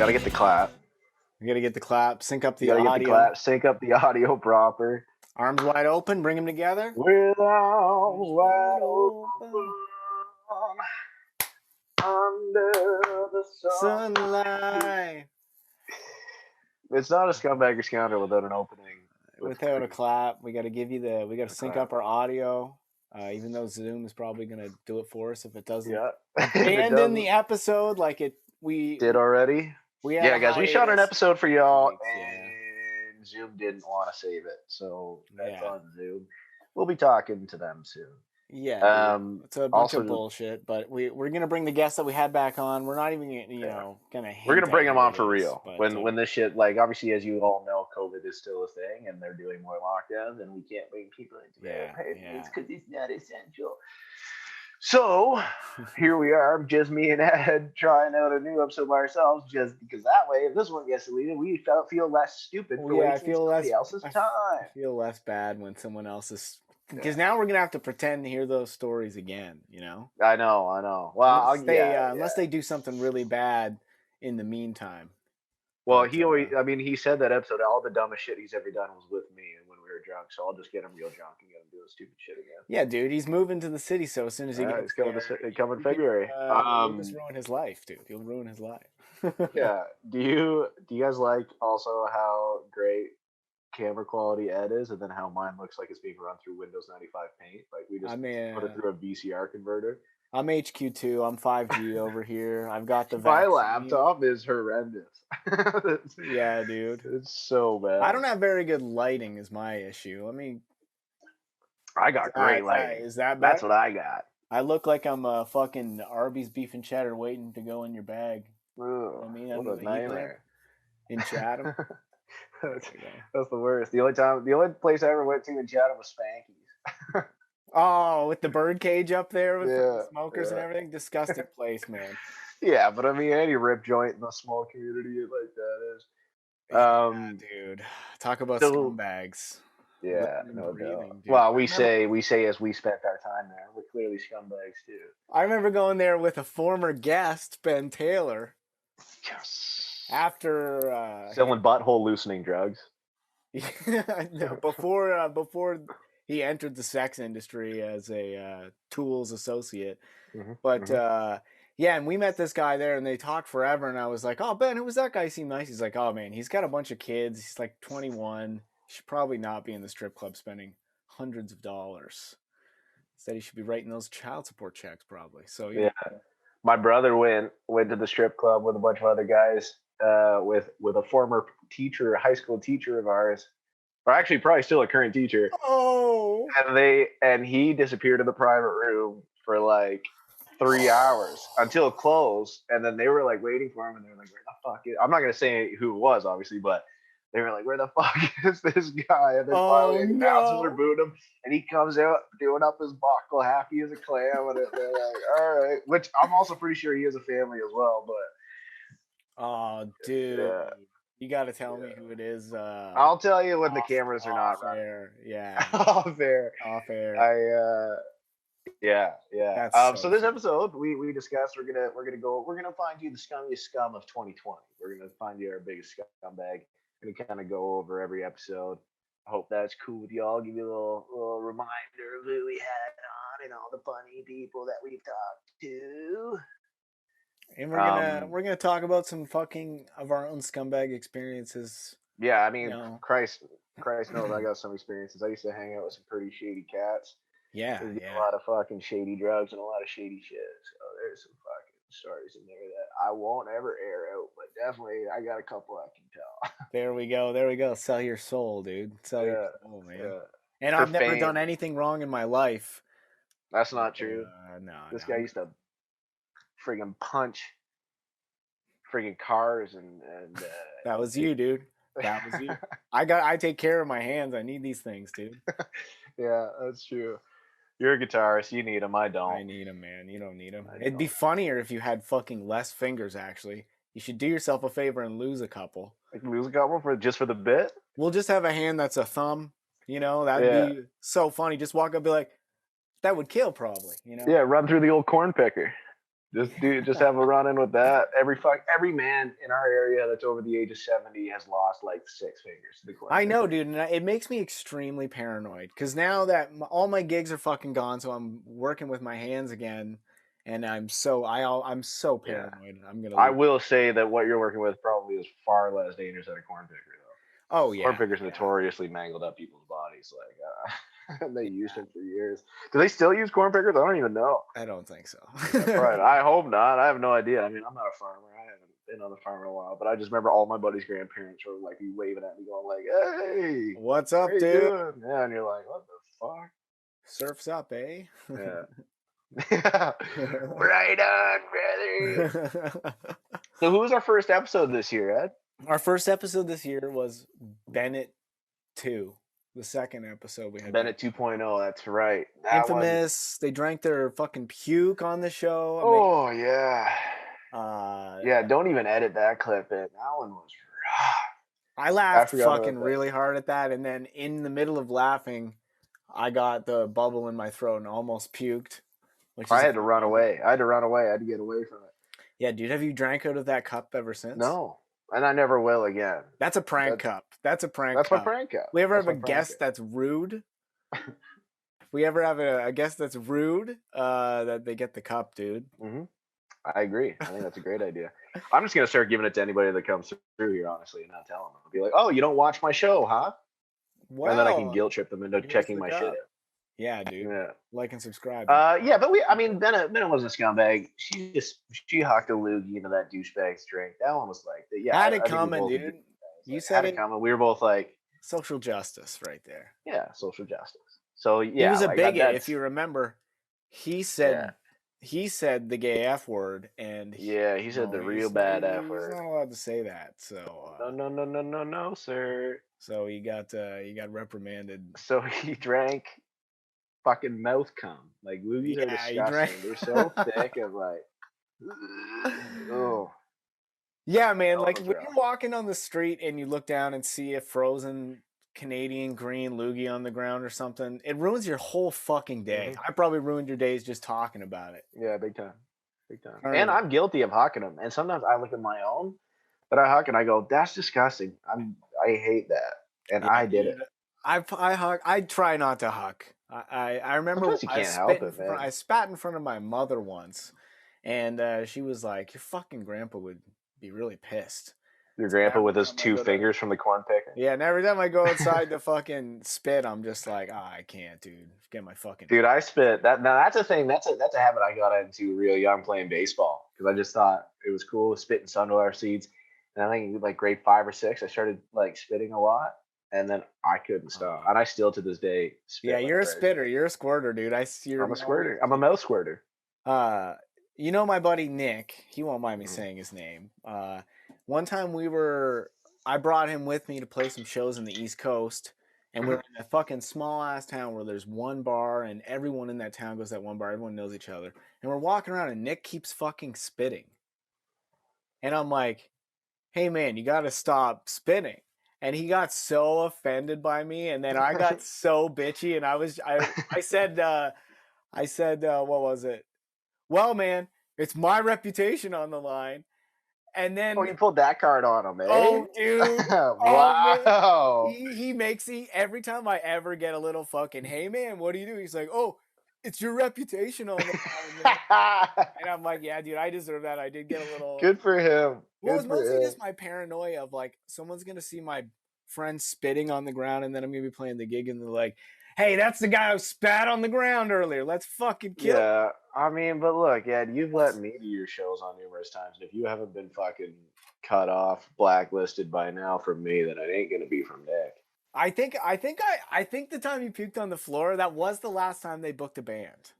gotta get the clap. We gotta get the clap, sync up the Gotta audio. get the clap, sync up the audio proper. Arms wide open, bring them together. With arms wide open under the sunlight. It's not a Scumbag or Scoundrel without an opening. Without a clap, we gotta sync up our audio. Even though Zoom is probably gonna do it for us if it doesn't. Yeah. Abandon the episode like we did already. Yeah, guys, we shot an episode for y'all, and Zoom didn't want to save it, so that's on Zoom. We'll be talking to them soon. Yeah, it's a bunch of bullshit, but we're gonna bring the guests that we had back on. We're not even gonna. We're gonna bring them on for real. But, when this shit, like, obviously, as you all know, COVID is still a thing, and they're doing more lockdowns, and we can't bring people into their apartments because it's not essential. So here we are, just me and Ed trying out a new episode by ourselves, just because that way, if this one gets deleted, we feel less stupid for wasting somebody else's time. I feel less bad when someone else is, because now we're gonna have to pretend to hear those stories again. You know. I know. Well, unless they do something really bad in the meantime. Well, he said that episode, all the dumbest shit he's ever done was with me and when we were drunk, so I'll just get him real drunk and get him doing stupid shit again. Yeah, dude, he's moving to the city, so as soon as he gets he's coming February. He'll just ruin his life, dude. He'll ruin his life. Yeah. Do you guys like also how great camera quality Ed is, and then how mine looks like it's being run through Windows 95 Paint? Like, we just put it through a VCR converter. I'm HQ2. I'm 5G over here. I've got the My laptop is horrendous. Yeah, dude. It's so bad. I don't have very good lighting is my issue. I got great lighting. Is that bad? That's what I got. I look like I'm a fucking Arby's beef and cheddar waiting to go in your bag. What a nightmare. In Chatham. That's the worst. The only place I ever went to in Chatham was Spanky's. Oh, with the bird-cage up there with the smokers and everything? Disgusting place, man. Yeah, but I mean, any rip joint in a small community like that is. Yeah, dude. Talk about scumbags. Yeah, no doubt. Well, we say as we spent our time there. We're clearly scumbags, too. I remember going there with a former guest, Ben Taylor. Yes. After... selling butthole loosening drugs. No, before he entered the sex industry as a tools associate. Mm-hmm. But and we met this guy there and they talked forever, and I was like, oh, Ben, who was that guy? He seemed nice. He's like, oh man, he's got a bunch of kids, he's like 21, he should probably not be in the strip club spending hundreds of dollars. Instead he should be writing those child support checks probably. So yeah. My brother went to the strip club with a bunch of other guys, with a former teacher, high school teacher of ours. Or actually, probably still a current teacher. Oh. And he disappeared in the private room for like 3 hours until it closed. And then they were like waiting for him, and they were like, "Where the fuck is?" I'm not gonna say who it was, obviously, but they were like, "Where the fuck is this guy?" And then finally, the announcers are booing him, and he comes out doing up his buckle, happy as a clam, and they're like, "All right." Which I'm also pretty sure he has a family as well, but. Oh, dude. Yeah. You got to tell me who it is. I'll tell you when the cameras are not running. Yeah. Off air. So this episode we discussed we're gonna find you the scummiest scum of 2020. We're gonna find you our biggest scumbag. We're gonna kind of go over every episode. I hope that's cool with y'all. Give you a little reminder of who we had on and all the funny people that we've talked to. And we're gonna talk about some fucking of our own scumbag experiences. Yeah, I mean, Christ knows I got some experiences. I used to hang out with some pretty shady cats. Yeah. A lot of fucking shady drugs and a lot of shady shit. So there's some fucking stories in there that I won't ever air out, but definitely I got a couple I can tell. There we go. Sell your soul, dude. Sell your soul, man. Yeah. And I've never done anything wrong in my life. That's not true. No. This guy used to friggin' punch friggin' cars and that was you, dude. That was you. I take care of my hands. I need these things, dude. Yeah, that's true. You're a guitarist. You need them. I don't. I need them, man. You don't need them. It'd be funnier if you had fucking less fingers, actually. You should do yourself a favor and lose a couple. Like lose a couple for the bit? We'll just have a hand that's a thumb. You know, that'd be so funny. Just walk up and be like, that would kill probably, you know? Yeah, run through the old corn picker. Just have a run in with that. Every man in our area that's over the age of 70 has lost like 6 fingers to the corn. I know, dude, and it makes me extremely paranoid because now that all my gigs are fucking gone, so I'm working with my hands again, and I'm so paranoid. I'm gonna. I will say that what you're working with probably is far less dangerous than a corn picker, though. Oh Corn yeah, pickers notoriously mangled up people's bodies. Like they used them for years. Do they still use corn pickers? I don't even know. I don't think so. Right. I hope not. I have no idea. I mean, I'm not a farmer. I haven't been on the farm in a while, but I just remember all my buddies' grandparents were like be waving at me, going like, "Hey, what's up, how you dude? doing?" Yeah, and you're like, "What the fuck?" Surf's up, eh? Yeah. Right on, brother. So, who was our first episode this year, Ed? Our first episode this year was Bennett 2, the second episode we had. Bennett 2.0. That's right. That Infamous. They drank their fucking puke on the show. Oh yeah. Yeah. Don't even edit that clip in. That one was rough. I laughed fucking really hard at that, and then in the middle of laughing, I got the bubble in my throat and almost puked. I had to run away. I had to get away from it. Yeah, dude. Have you drank out of that cup ever since? No. And I never will again. That's a prank cup. That's a prank cup. That's my prank cup. We ever have a guest that's rude? We ever have a guest that's rude, that they get the cup, dude. Mm-hmm. I agree. I think that's a great idea. I'm just going to start giving it to anybody that comes through here, honestly, and not tell them. I'll be like, oh, you don't watch my show, huh? Well, and then I can guilt trip them into checking my shit out. Yeah, dude. Yeah. Like and subscribe. Yeah, but Bennett wasn't a scumbag. She hocked a loogie into that douchebag's drink. That one was like, yeah. Had it coming, dude. You said it coming. We were both like, social justice right there. Yeah, social justice. So yeah, he was a bigot. If you remember, he said the gay F word, and he said the real bad F word. He's not allowed to say that. So no, sir. So he got reprimanded. So he drank fucking mouth cum. Like loogies are disgusting. They're so thick and like, oh. Yeah, man. Like when you're walking on the street and you look down and see a frozen Canadian green loogie on the ground or something, it ruins your whole fucking day. Mm-hmm. I probably ruined your days just talking about it. Yeah, big time. And I'm guilty of hucking them. And sometimes I look at my own that I huck and I go, that's disgusting. I hate that. And I did it. I try not to huck. I remember you can't help it, man. I spat in front of my mother once, and she was like, your fucking grandpa would be really pissed. Your grandpa with his 2 fingers from the corn picker? Yeah, and every time I go outside to fucking spit, I'm just like, I can't, dude. Get my fucking... Dude, I spit. Now, that's a thing. That's a habit I got into real young playing baseball, because I just thought it was cool spitting sunflower seeds. And I think like grade 5 or 6, I started like spitting a lot. And then I couldn't stop. And I still to this day spit. Yeah, you're a spitter. You're a squirter, dude. I'm a squirter. I'm a mouth squirter. You know my buddy Nick, he won't mind me saying his name. One time I brought him with me to play some shows in the East Coast, and we're in a fucking small ass town where there's one bar and everyone in that town goes to that one bar. Everyone knows each other. And we're walking around and Nick keeps fucking spitting. And I'm like, hey man, you got to stop spitting. And he got so offended by me, and then I got so bitchy, and I said, what was it? Well, man, it's my reputation on the line. And then you pulled that card on him, eh? Oh, dude! Wow! Oh, he makes every time I ever get a little fucking, hey man, what do you do? He's like, oh, it's your reputation on the line. And I'm like, yeah, dude, I deserve that. I did get a little. Good for him. Well, it's mostly just my paranoia of like someone's gonna see my friend spitting on the ground, and then I'm gonna be playing the gig, and they're like, hey, that's the guy who spat on the ground earlier. Let's fucking kill him. Yeah, I mean, but look, Ed, you've let me do your shows on numerous times, and if you haven't been fucking cut off, blacklisted by now from me, then it ain't gonna be from Nick. I think the time you puked on the floor, that was the last time they booked a band.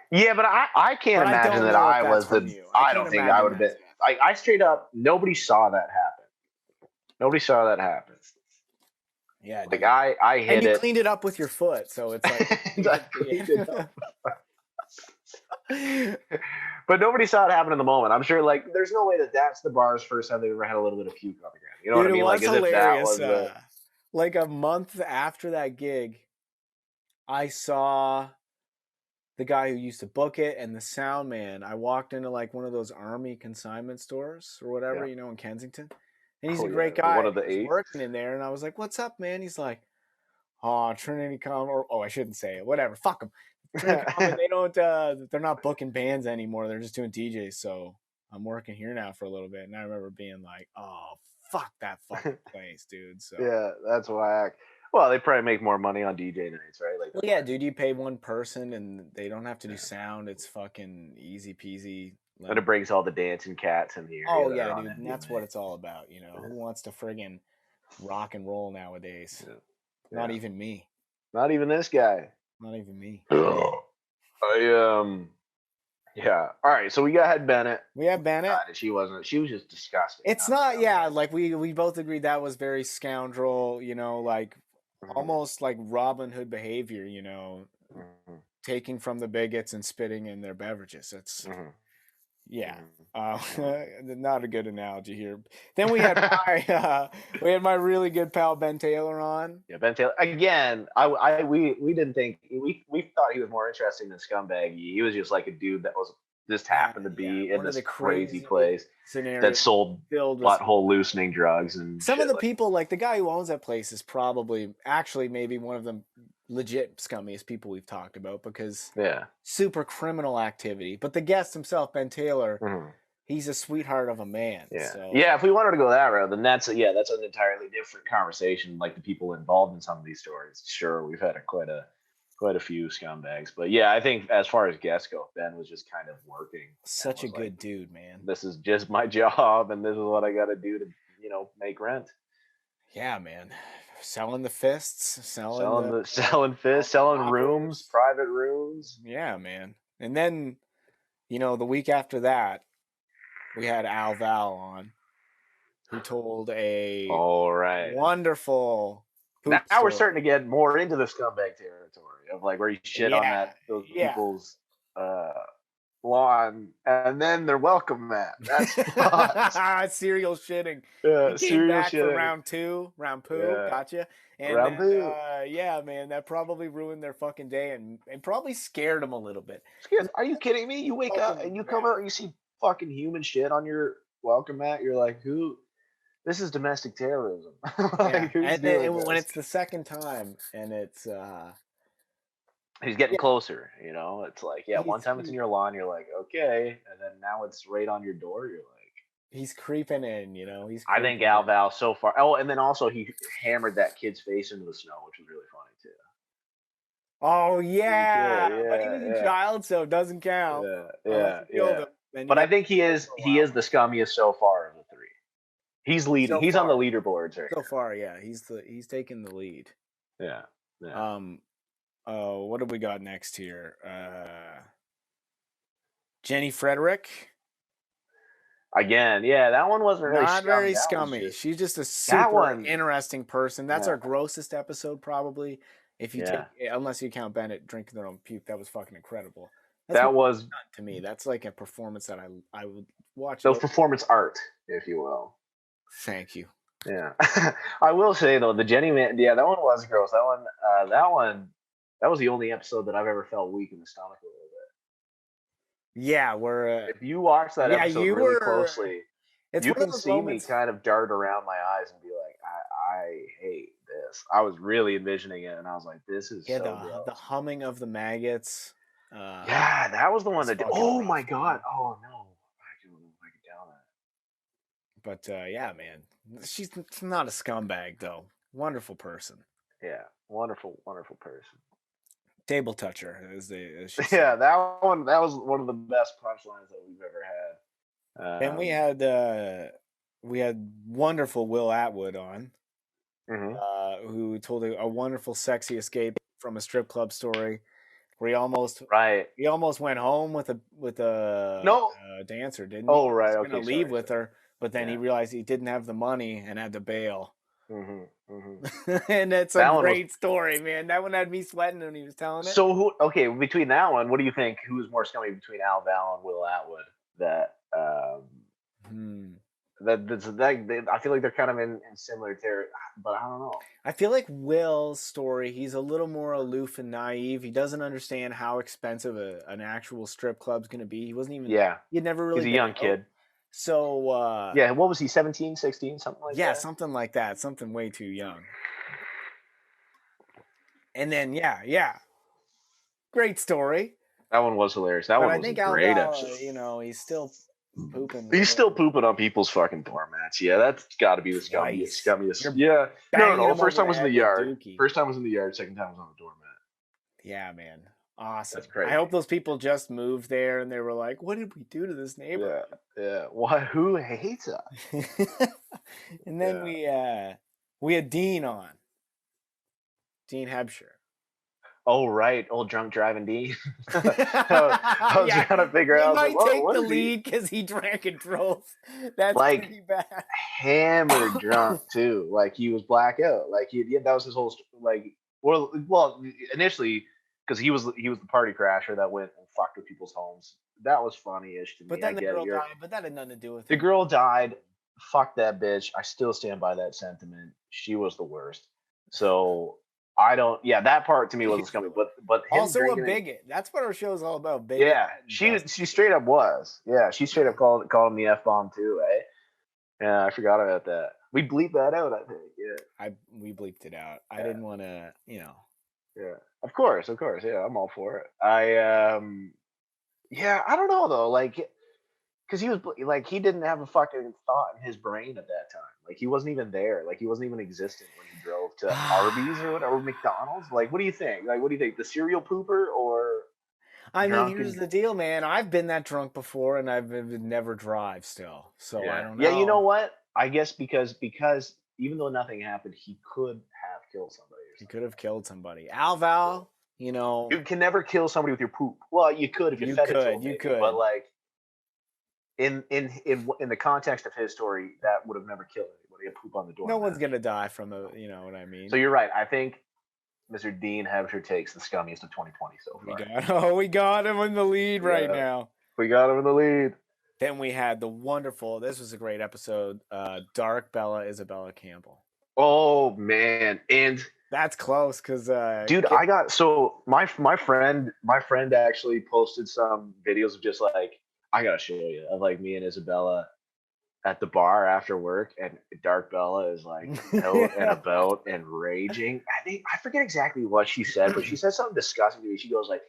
Yeah, but I can't imagine that I was the. I don't think I would have been. I straight up, nobody saw that happen. Nobody saw that happen. Yeah, like I hit it. And you cleaned it up with your foot, so it's like. But nobody saw it happen in the moment. I'm sure, like, there's no way that's the bar's first time they ever had a little bit of puke on the ground. You know what I mean? Like, as if that was like a month after that gig, I saw the guy who used to book it, and the sound man. I walked into like one of those army consignment stores or whatever, Yeah. in Kensington. And he's Oh a yeah. great The guy. one of And the he was 8. working in there, and I was like, "What's up, man?" He's like, "Oh, Trinity Com, or I shouldn't say it. Whatever, fuck them. Trinity Com, they don't. They're not booking bands anymore. They're just doing DJs. So I'm working here now for a little bit." And I remember being like, "Oh, fuck that fucking place, dude." So. Yeah, that's whack. Well, they probably make more money on DJ nights, right? Like Well, the yeah, bar. dude, you pay one person and they don't have to do Yeah. sound. It's fucking easy peasy. And it brings all the dancing cats in the area Oh that are yeah, on dude, and that's what MDMA. it's all about. Yeah. Who wants to friggin' rock and roll nowadays? Yeah. Not Yeah. even me. Not even this guy. Not even me. I Yeah. All right. So we had Bennett. We have Bennett. God, she wasn't. She was just disgusting. It's not, yeah, like we both agreed that was very scoundrel, like almost like Robin Hood behavior, taking from the bigots and spitting in their beverages. It's yeah. Not a good analogy here. Then we had my really good pal Ben Taylor on. Yeah, Ben Taylor again. We didn't think we thought he was more interesting than Scumbag. He was just like a dude that was just happened to be in one of this the crazy crazy place scenarios that sold filled with butthole loosening drugs and some shit of the like people, like the guy who owns that place, is probably actually maybe one of the legit scummiest people we've talked about because yeah. super criminal activity. But the guest himself, Ben Taylor, Mhm. he's a sweetheart of a man. Yeah. So. Yeah, if we wanted to go that route, then that's an entirely different conversation. Like the people involved in some of these stories. Sure, we've had quite a few scumbags, but yeah, I think as far as guests go, Ben was just kind of working. Such a good good dude, man. This is just my job, and this is what I got to do to make rent. Yeah, man. Selling the fists, Selling fish, selling rooms, private rooms. Yeah, man. And then, the week after that, we had Al Val on, who told a wonderful now story. we're starting to get more into the scumbag territory of like where you shit on those people's lawn, and then they're welcome mat. That's fucked. Serial shitting. Yeah, he came back shitting. for round poo. Yeah. Gotcha. And round poo. Yeah, man, that probably ruined their fucking day and probably scared them a little bit. Are you kidding me? You wake up and you come out and you see fucking human shit on your welcome mat. You're like, who? This is domestic terrorism. Like, and then when it's the second time and it's he's getting closer, it's like, one time it's in your lawn, you're like, okay, and then now it's right on your door, you're like, he's creeping in, I think Al Val so far. Oh, and then also he hammered that kid's face into the snow, which was really funny too. Oh yeah, but he was a child, so it doesn't count. Yeah. But I think he is the scummiest so far of the three. He's leading. He's on the leaderboards right so far. Yeah, he's taking the lead. Yeah. What do we got next here? Jenny Frederick. Again, that one wasn't really not very scummy. She's just a super interesting person. That's our grossest episode, probably. If you unless you count Bennett drinking their own puke, that was fucking incredible. That was to me. That's like a performance that I would watch. That was performance art, if you will. Thank you. Yeah, I will say though, the Jenny man, that one was gross. That was the only episode that I've ever felt weak in the stomach a little bit. Yeah, we're. If you watch that episode really closely, you can see me kind of dart around my eyes and be like, I hate this. I was really envisioning it, and I was like, this is so gross. The humming of the maggots. That was the one that did. Oh my god! Oh no, I don't know if I could tell that. But yeah, man, she's not a scumbag though. Wonderful person. Yeah, wonderful person. Table toucher as that one. That was one of the best punchlines that we've ever had. And we had wonderful Will Atwood on, who told a wonderful sexy escape from a strip club story. Where he almost went home with a dancer, didn't he? Oh, right. He was gonna leave with her, but then he realized he didn't have the money and had to bail. And it's a great story, man. That one had me sweating when he was telling it. So between that one, what do you think? Who's more scummy between Al Val and Will Atwood? I feel like they're kind of in similar territory, but I don't know. I feel like Will's story, he's a little more aloof and naive. He doesn't understand how expensive an actual strip club's going to be. He wasn't even, Yeah, he'd never he's really a been young out. kid. So, yeah, what was he, 17, 16, something like that? Yeah, something like that. Something way too young. And then, yeah. Great story. That one was hilarious. That one was a great episode. You know, he's still pooping. He's still pooping on people's fucking doormats. Yeah, that's got to be the scummiest. Yeah. No. First time was in the yard. First time was in the yard. Second time was on the doormat. Yeah, man. Awesome. That's crazy. I hope those people just moved there and they were like, "What did we do to this neighborhood?" Yeah. Why? Who hates us? And then we had Dean on. Dean Hebsher. Oh right, old drunk driving Dean. I was trying to figure out. He might take the lead because he drank and drove. That's like, pretty bad. Hammered drunk too. Like he was blackout. Like that was his whole like. Well, initially because he was the party crasher that went and fucked with people's homes. That was funny-ish to me. But then the girl died. But that had nothing to do with it. The girl died. Fuck that bitch. I still stand by that sentiment. She was the worst. So. I don't. Yeah, that part to me wasn't scummy, but him also a bigot. That's what our show's all about. Bigot. Yeah, she straight up was. Yeah, she straight up called him the F-bomb too. Eh? Yeah, I forgot about that. We bleeped that out. I think. Yeah, we bleeped it out. I didn't want to. Yeah, of course. Yeah, I'm all for it. Yeah, I don't know though. Like, because he was like he didn't have a fucking thought in his brain at that time. Like he wasn't even there. Like he wasn't even existent when he drove to Arby's or whatever, or McDonald's. Like, what do you think? Like, what do you think? The serial pooper or? I mean, here's the deal, man. I've been that drunk before, and I've never drive still. So I don't know. Yeah, you know what? I guess because even though nothing happened, he could have killed somebody. He could have killed somebody. Alval, you know, you can never kill somebody with your poop. Well, you could if you fed it to him. You could, but like. In the context of his story, that would have never killed anybody. A poop on the door. No one's gonna die from a. You know what I mean? So you're right. I think Mr. Dean Hebsher takes the scummiest of 2020 so far. We got him in the lead right now. We got him in the lead. Then we had the wonderful. This was a great episode. Dark Bella Isabella Campbell. Oh man, and that's close because dude, I got my friend actually posted some videos of just like. I gotta show you of like me and Isabella at the bar after work, and Dark Bella is like out and about and raging. I forget exactly what she said, but she said something disgusting to me. She goes like,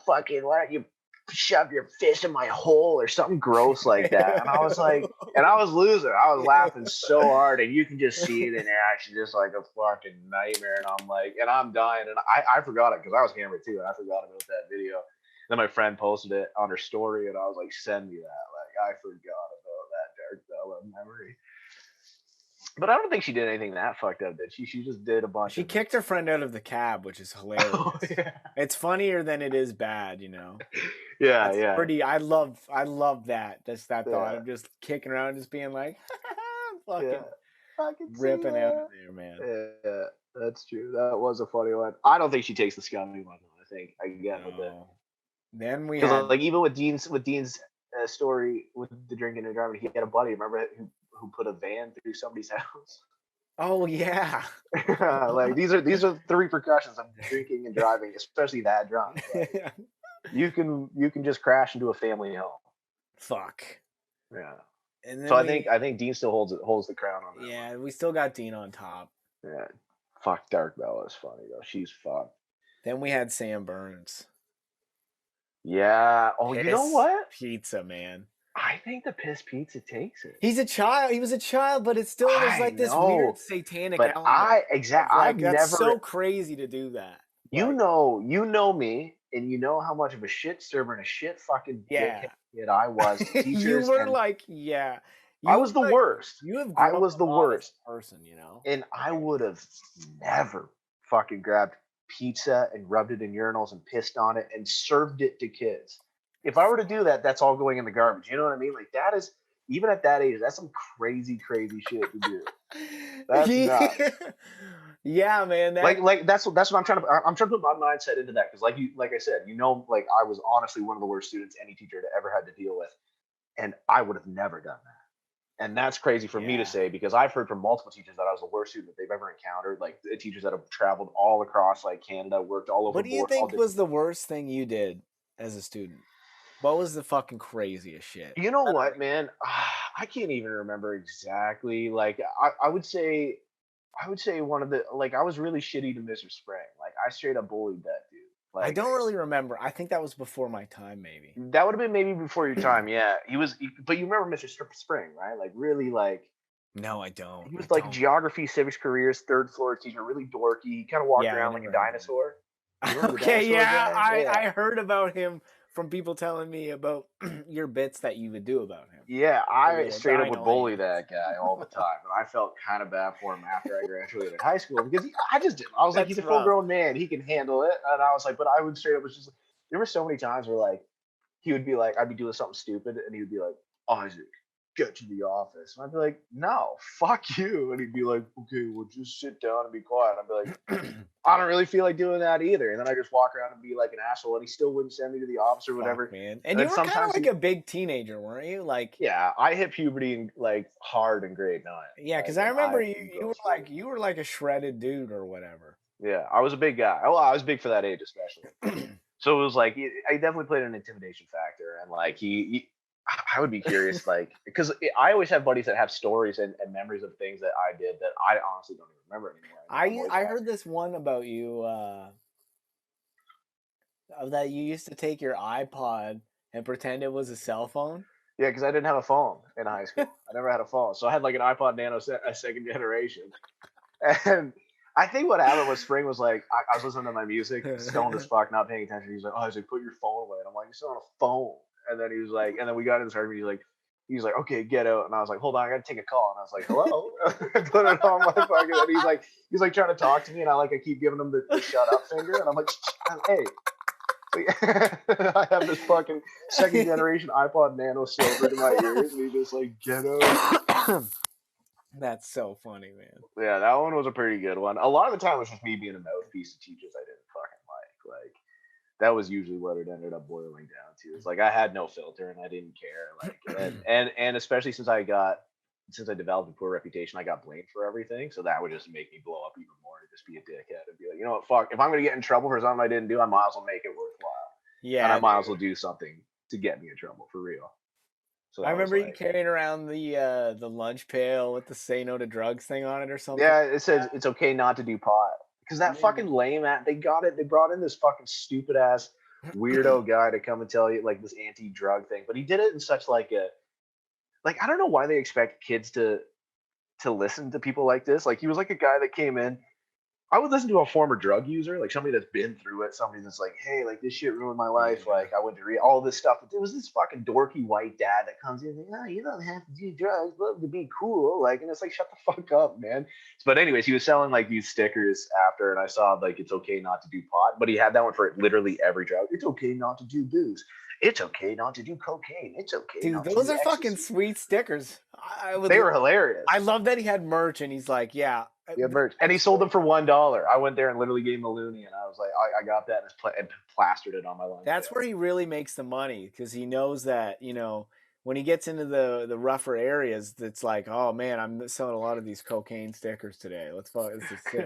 "Fucking, why don't you shove your fist in my hole?" or something gross like that. And I was like, and I was losing. I was laughing so hard, and you can just see it in her action, just like a fucking nightmare. And I'm like, and I'm dying, and I forgot it because I was hammered too, and I forgot about that video. Then my friend posted it on her story, and I was like, "Send me that." Like, I forgot about that Dark Bella memory. But I don't think she did anything that fucked up, did she? She just did a bunch. She kicked her friend out of the cab, which is hilarious. Oh, yeah. It's funnier than it is bad, you know. Yeah, yeah. Pretty. I love that. Just that thought of just kicking around, just being like, fucking ripping out of there, man. Yeah, that's true. That was a funny one. I don't think she takes the scummy one. I think again with the. Then we had like even with Dean's story with the drinking and driving, he had a buddy. Remember who put a van through somebody's house? Oh yeah. Like these are the repercussions of drinking and driving, especially that drunk. Like, you can just crash into a family home. Fuck. Yeah. And then so I think Dean still holds the crown on that. Yeah, we still got Dean on top. Yeah. Fuck, Dark Bella is funny though. She's fun. Then we had Sam Burns. Yeah. Oh, you know what? Pizza, man. I think the piss pizza takes it. He's a child. He was a child, but it's still there's like this weird satanic element. I've never. That's so crazy to do that. You know me, and you know how much of a shit server and a shit fucking dickhead I was. To teachers, you were like, yeah. I was the worst. I was the worst person, you know. And I would have never fucking grabbed pizza and rubbed it in urinals and pissed on it and served it to kids. If I were to do that, that's all going in the garbage. You know what I mean? Like that is, even at that age, that's some crazy shit to do. That's nuts. Yeah, man. Like that's what I'm trying to put my mindset into that. Because like I said, you know, like I was honestly one of the worst students any teacher had ever had to deal with. And I would have never done that. And that's crazy for me to say because I've heard from multiple teachers that I was the worst student that they've ever encountered. Like teachers that have traveled all across like Canada, worked all over What do you board, all think was different. the worst thing you did as a student? What was the fucking craziest shit? You know what, man? I can't even remember exactly. Like I would say one of the like I was really shitty to Mr. Spring. Like I straight up bullied that dude. I Like don't really remember. I think that was before my time, maybe. that would have been maybe before your time. Yeah, but you remember Mr. Spring, right? Like really, like No, I don't. he I was like don't. geography, civics, careers, third floor teacher, really dorky. He kind of walked Yeah, I around like a never heard of him. dinosaur. You remember the Okay, dinosaur yeah, guy? Yeah. I heard about him from people telling me about your bits that you would do about him. Yeah, The I little straight up would bully dino that guy all the time, and I felt kind of bad for him after I graduated high school because I just didn't. I was like, he's That's a full rough. grown man, he can handle it, and I was like, but I would straight up was just there were so many times where like he would be like, I'd be doing something stupid, and he would be like, Isaac, get to the office, and I'd be like, no, fuck you, and he'd be like, okay, well just sit down and be quiet. And I'd be like, I don't really feel like doing that either. And then I just walk around and be like an asshole, and he still wouldn't send me to the office or whatever. Fuck, man. And And you then were kind of sometimes like a big teenager, weren't you? Like, yeah, I hit puberty in, like hard in grade 9. yeah, because Like I in remember high you, in you middle were school. like you were like a shredded dude or whatever. Yeah, I was a big guy. Well, I was big for that age, especially. So it was like I definitely played an intimidation factor, and like I would be curious, like because I always have buddies that have stories and memories of things that I did that I honestly don't even remember anymore. And I'm always I like, heard this one about you that you used to take your iPod and pretend it was a cell phone. yeah, because I didn't have a phone in high school. I never had a phone, so I had like an iPod Nano, a second generation. And I think what happened was Spring was like, I was listening to my music, stoned as fuck, not paying attention. He's like, oh, he's like, put your phone away. And I'm like, you're still on a phone. And then he was like, and then we got in this argument. He's like, okay, get out. And I was like, hold on, I gotta take a call. And I was like, hello. I put it on my fucking. And he's like trying to talk to me, and I keep giving him the shut up finger, and I'm like, hey. I have this fucking second generation iPod Nano silver in my ears, and he's just like, get out. That's so funny, man. Yeah, that one was a pretty good one. A lot of the time it was just me being a mouthpiece to teachers I didn't fucking like. Like that was usually what it ended up boiling down to. It's like I had no filter and I didn't care. Like and especially since I developed a poor reputation, I got blamed for everything. So that would just make me blow up even more and just be a dickhead and be like, you know what, fuck. If I'm gonna get in trouble for something I didn't do, I might as well make it worthwhile. Yeah, and I might as well do something to get me in trouble for real. So I remember you carrying around the lunch pail with the "Say No to Drugs" thing on it or something. Yeah, it says it's okay not to do pot because that fucking lame at they brought in this fucking stupid ass weirdo guy to come and tell you like this anti-drug thing, but he did it in such like I don't know why they expect kids to listen to people like this. Like he was like a guy that came in. I would listen to a former drug user, like somebody that's been through it, somebody that's like, hey, like this shit ruined my life. Like I went to read all this stuff. But there was this fucking dorky white dad that comes in and like, oh, you don't have to do drugs, love to be cool. Like, and it's like, shut the fuck up, man. But anyways, he was selling like these stickers after, and I saw like it's okay not to do pot, but he had that one for literally every drug. It's okay not to do booze. It's okay not to do cocaine. It's okay. Dude, those are fucking sweet stickers. They were hilarious. I love that he had merch, and he's like, yeah. He had merch, and he sold them for $1. I went there and literally gave him a loony, and I was like, I got that and plastered it on my lunch. That's where he really makes the money because he knows that, you know, when he gets into the rougher areas, it's like, oh man, I'm selling a lot of these cocaine stickers today. This is sick.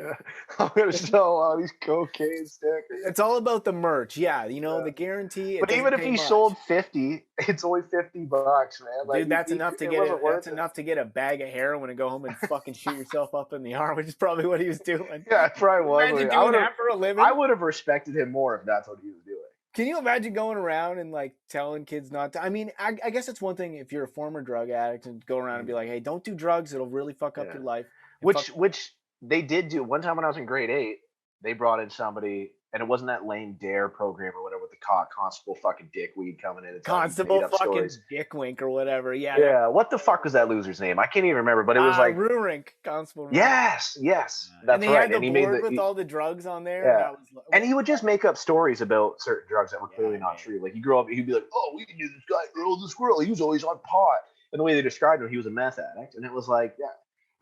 I'm gonna sell a lot of these cocaine stickers. It's all about the merch, yeah. You know, the guarantee. But even if he sold 50, it's only $50, man. Like, dude, that's enough to get that's enough to get a bag of heroin and go home and fucking shoot yourself up in the arm, which is probably what he was doing. Yeah, probably was. Imagine doing that for a living. I would have respected him more if that's what he was doing. Can you imagine going around and like telling kids not to? I mean, I guess it's one thing if you're a former drug addict and go around and be like, "Hey, don't do drugs; it'll really fuck up your life." Which they did do one time when I was in grade 8. They brought in somebody, and it wasn't that lame Dare program or whatever with the constable fucking dickweed coming in. And constable fucking stories. Dickwink or whatever. Yeah. Yeah. What the fuck was that loser's name? I can't even remember, but it was like Rurink, Constable. Rurink. Yes. That's and they right. Had the board with all the drugs on there. Yeah. And he would just make up stories about certain drugs that were clearly not true. Like he'd grow up, he'd be like, "Oh, we can do this guy, Earl the Squirrel. He was always on pot." And the way they described him, he was a meth addict, and it was like, yeah.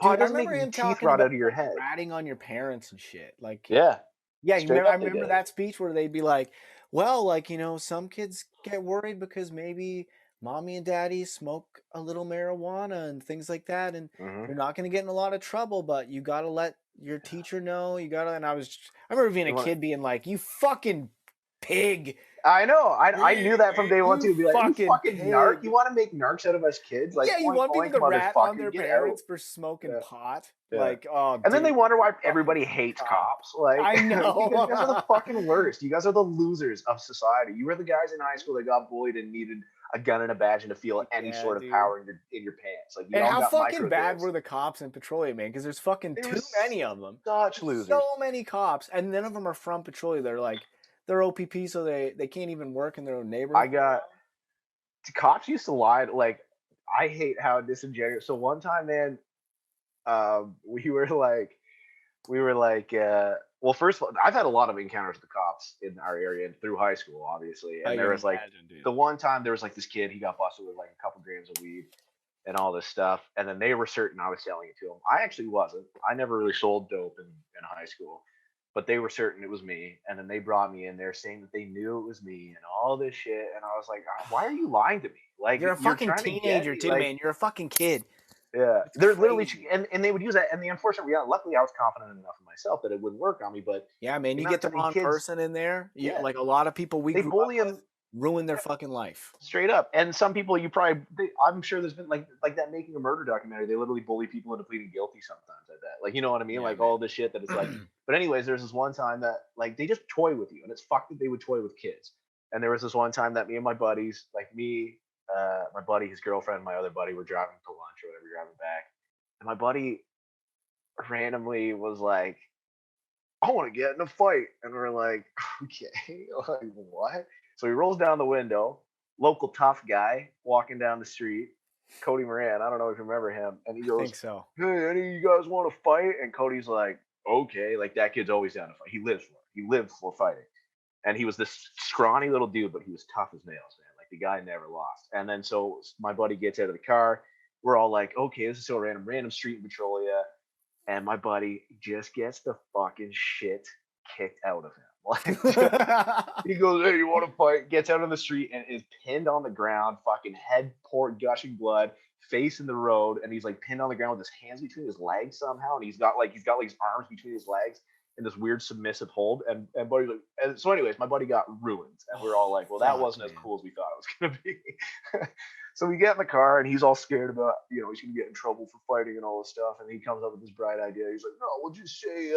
Pot doesn't make your teeth rot out of your head. Ratting on your parents and shit. Like, yeah. I remember that speech where they'd be like, well, like, you know, some kids get worried because maybe mommy and daddy smoke a little marijuana and things like that, and Hmm. they're not going to get in a lot of trouble, but you got to let your teacher know. You got to, and I remember being a kid being like, you fucking pig. I know. I knew that from day one You too. Be like, you fucking fucking narc. You pig. want to make narcs out of us kids? Like, Yeah, you oink want people oink, to rat on motherfucker, their get out. parents for smoking Yeah, pot. yeah. Like, oh, And then they dude, wonder why fucking everybody hates cop. cops. Like, I because you guys are the know. fucking worst. You guys are the losers of society. You were the guys in high school that got bullied and needed a gun and a badge and to feel any Yeah, sort of dude. power in your pants. Like, we And all how got fucking bad microdosed. were the cops in Petrolia, man? Because there's fucking They were too many of them. such So losers. many cops, and none of them are from Petrolia. They're OPP, so they can't even work in their own I neighborhood. got cops used to lie. Like, I hate how disingenuous. So one time, man, we were like, well, first of all, I've had a lot of encounters with the cops in our area and through high school, obviously. I And there can was like imagine, dude. the one time there was like this kid, he got busted with like a couple grams of weed and all this stuff. And then they were certain I was selling it to them. I actually wasn't. I never really sold dope in high school, but they were certain it was me. And then they brought me in there saying that they knew it was me and all this shit. And I was like, why are you lying to me? Like, You're a you're fucking trying to get teenager me. too, Like, man. You're a fucking kid. yeah, It's they're literally, crazy. and they would use that. And the unfortunate reality, luckily, I was confident enough in myself that it wouldn't work on me. But Yeah, man. the You amount get of the time these wrong kids, person in there. You, yeah, like a lot of people we they grew bully up with them ruin their fucking life. straight up. And some people, I'm sure there's been like that Making a Murder documentary. They literally bully people into pleading guilty sometimes. I bet, like, you know what I mean, Yeah, like man. all this shit that it's like. But anyways, there's this one time that like they just toy with you, and it's fucked that they would toy with kids. And there was this one time that me and my buddies, like me, my buddy, his girlfriend, my other buddy, were driving to lunch or whatever, driving back, and my buddy randomly was like, I want to get in a fight. And we're like, okay, like what? So he rolls down the window, local tough guy walking down the street, Cody Moran. I don't know if you remember him. And he I think goes, so. hey, any of you guys want to fight? And Cody's like, okay. Like, that kid's always down to fight. He lives for it. He lived for fighting. And he was this scrawny little dude, but he was tough as nails, man. Like, the guy never lost. And then so my buddy gets out of the car. We're all like, okay, this is so random. Random street in Petrolia, and my buddy just gets the fucking shit kicked out of him. Like, he goes, "Hey, you want to fight?" Gets out on the street and is pinned on the ground, fucking head poured gushing blood, face in the road, and he's like pinned on the ground with his hands between his legs somehow, and he's got like his arms between his legs in this weird submissive hold. And buddy's like, and so anyways, my buddy got ruined, and we're all like, well, that Fuck, wasn't as man. cool as we thought it was gonna be. So we get in the car and he's all scared about, he's gonna get in trouble for fighting and all this stuff. And he comes up with this bright idea. He's like, no, we'll just say,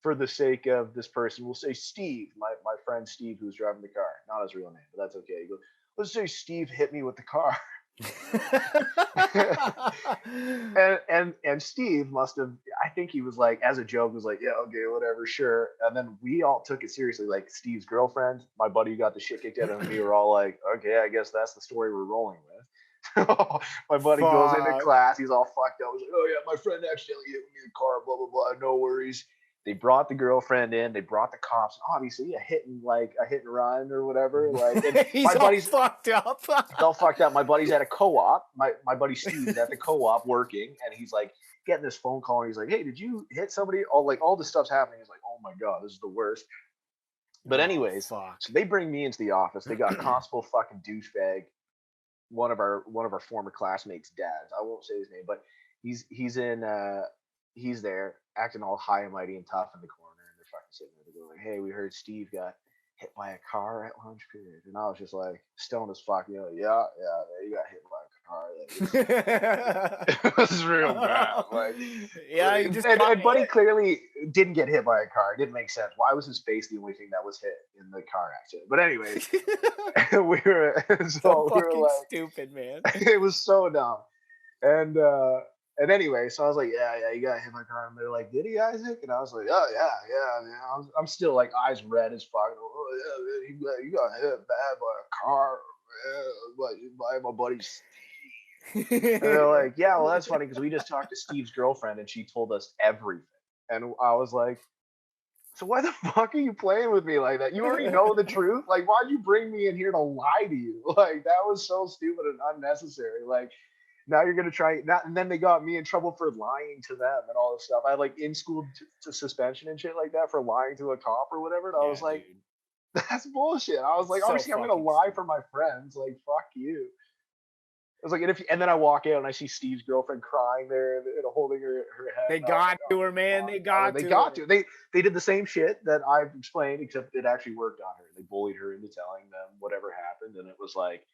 for the sake of this person, we'll say Steve, my friend Steve, who's driving the car. Not his real name, but that's okay. He goes, let's say Steve hit me with the car. and Steve must have, I think he was like, as a joke, was like, yeah, okay, whatever, sure. And then we all took it seriously. Like, Steve's girlfriend, my buddy who got the shit kicked out of him, we were all like, okay, I guess that's the story we're rolling with. My buddy goes into Fuck. class, he's all fucked up. He's like, oh yeah, my friend accidentally hit me in the car, blah blah blah. No worries. They brought the girlfriend in. They brought the cops. Obviously, a hit and run or whatever. Like, and He's my all buddy's fucked up. all fucked up. My buddy's at a co-op. My buddy Steve's at the co-op working, and he's like getting this phone call, and he's like, "Hey, did you hit somebody?" All this stuff's happening. He's like, "Oh my god, this is the worst." But Oh, anyways, fuck. so they bring me into the office. They got Constable fucking douchebag, one of our former classmates' dads. I won't say his name, but he's there acting all high and mighty and tough in the corner, and they're fucking sitting there. They go like, "Hey, we heard Steve got hit by a car at lunch period," and I was just like stoned as fuck. Yeah, you got hit by a car. Like, it was real bad. Like, yeah, you just and Buddy clearly didn't get hit by a car. It didn't make sense. Why was his face the only thing that was hit in the car accident? But anyways, we were like, stupid, man. it was so dumb. And anyway, so I was like, yeah, you got hit by a car. And they're like, did he, Isaac? And I was like, oh yeah. I'm still like eyes red as fuck. Oh yeah, man, you got hit bad by a car, by my buddy Steve. And they're like, yeah, well, that's funny because we just talked to Steve's girlfriend and she told us everything. And I was like, so why the fuck are you playing with me like that? You already know the truth. Like, why'd you bring me in here to lie to you? Like, that was so stupid and unnecessary. Like, now you're gonna try that, and then they got me in trouble for lying to them and all this stuff. I had like in school to suspension and shit like that for lying to a cop or whatever. And I was like, That's bullshit. I was like, So obviously, I'm gonna fucking lie stupid. for my friends. Like, fuck you. I was like, and then I walk out and I see Steve's girlfriend crying there and holding her head. They And I was got like, to oh her, man. fuck. They I was like, got they to got her. to. They did the same shit that I've explained, except it actually worked on her. They bullied her into telling them whatever happened, and it was like,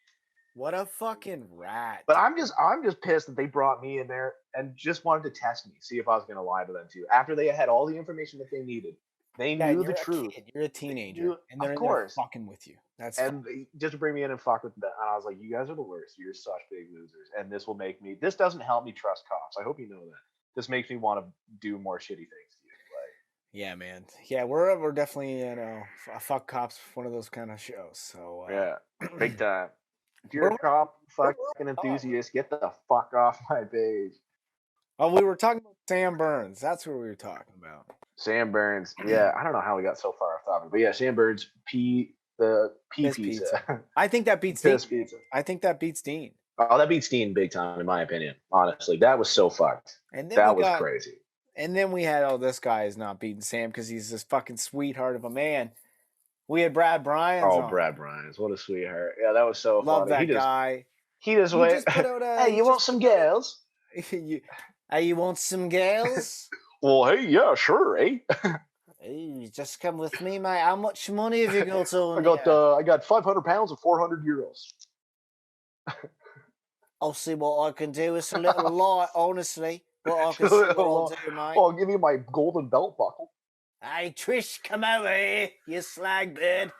What a fucking rat, but dude. I'm just pissed that they brought me in there and just wanted to test me, see if I was gonna lie to them too. After they had all the information that they needed, they Yeah, knew the you're a truth. kid. You're a They teenager, knew, and they're of in there course. fucking with you. That's And they just bring me in and fuck with them. And I was like, you guys are the worst. You're such big losers. And this will make me. This doesn't help me trust cops. I hope you know that. This makes me want to do more shitty things to you. yeah, man. Yeah, we're definitely a fuck cops one of those kind of shows. So Yeah, big time. If you're where a cop, where fucking oh, enthusiast, get the fuck off my page. we were talking about Sam Burns. That's what we were talking about. Sam Burns. Yeah, I don't know how we got so far off topic, but yeah, Sam Burns. The pea Piss pizza. I think that beats Dean. Piss pizza. I think that beats Dean. Oh, that beats Dean big time, in my opinion. Honestly, that was so fucked. And then That was crazy. and then we had, oh, this guy is not beating Sam because he's this fucking sweetheart of a man. We had Brad Bryans Oh, on. Brad Bryans, what a sweetheart. Yeah, that was so Love funny. that guy. He just He went, just put out a. hey, you want some girls? You want some girls? Well, hey, yeah, sure, eh? Hey, just come with me, mate. How much money have you got on I got 500 pounds and 400 euros. I'll see what I can do. It's a little light, honestly. But I can see what I'll do, mate. I'll give you my golden belt buckle. Hey, Trish, come over here, you slag bird.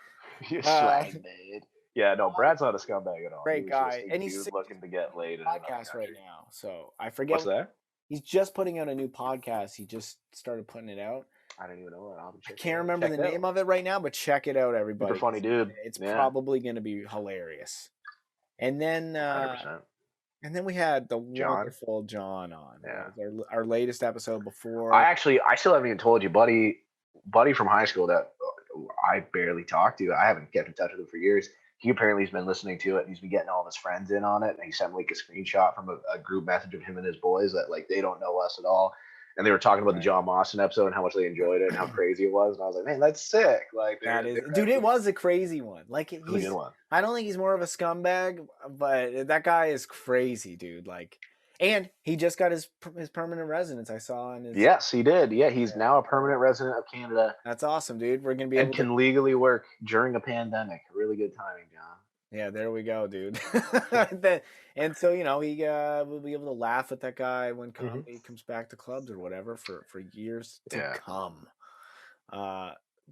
You slag bird. Yeah, no, Brad's not a scumbag at all. Great guy. Just and he's looking to get laid in podcast right now. So I forget. What's that? He's just putting out a new podcast. He just started putting it out. I don't even know what. I can't remember the name of it right now, but check it out, everybody. Super funny dude. It's probably going to be hilarious. And then, 100%. And then we had the wonderful John on. Yeah. Our latest episode before. I still haven't even told you, buddy from high school that I barely talked to. I haven't kept in touch with him for years. He apparently has been listening to it, and he's been getting all of his friends in on it. And he sent me like a screenshot from a group message of him and his boys that like they don't know us at all. And they were talking about the John Mawson episode and how much they enjoyed it and how crazy it was. And I was like, man, that's sick. Like, that is, dude, it was a crazy one. Like, he's, I don't think he's more of a scumbag, but that guy is crazy, dude. Like, and he just got his permanent residence. I saw on his. Yes, he did. Yeah, he's now a permanent resident of Canada. That's awesome, dude. We're gonna be able can legally work during a pandemic. Really good timing, John. Yeah, there we go, dude. And so, he will be able to laugh at that guy when comedy comes back to clubs or whatever for years to come.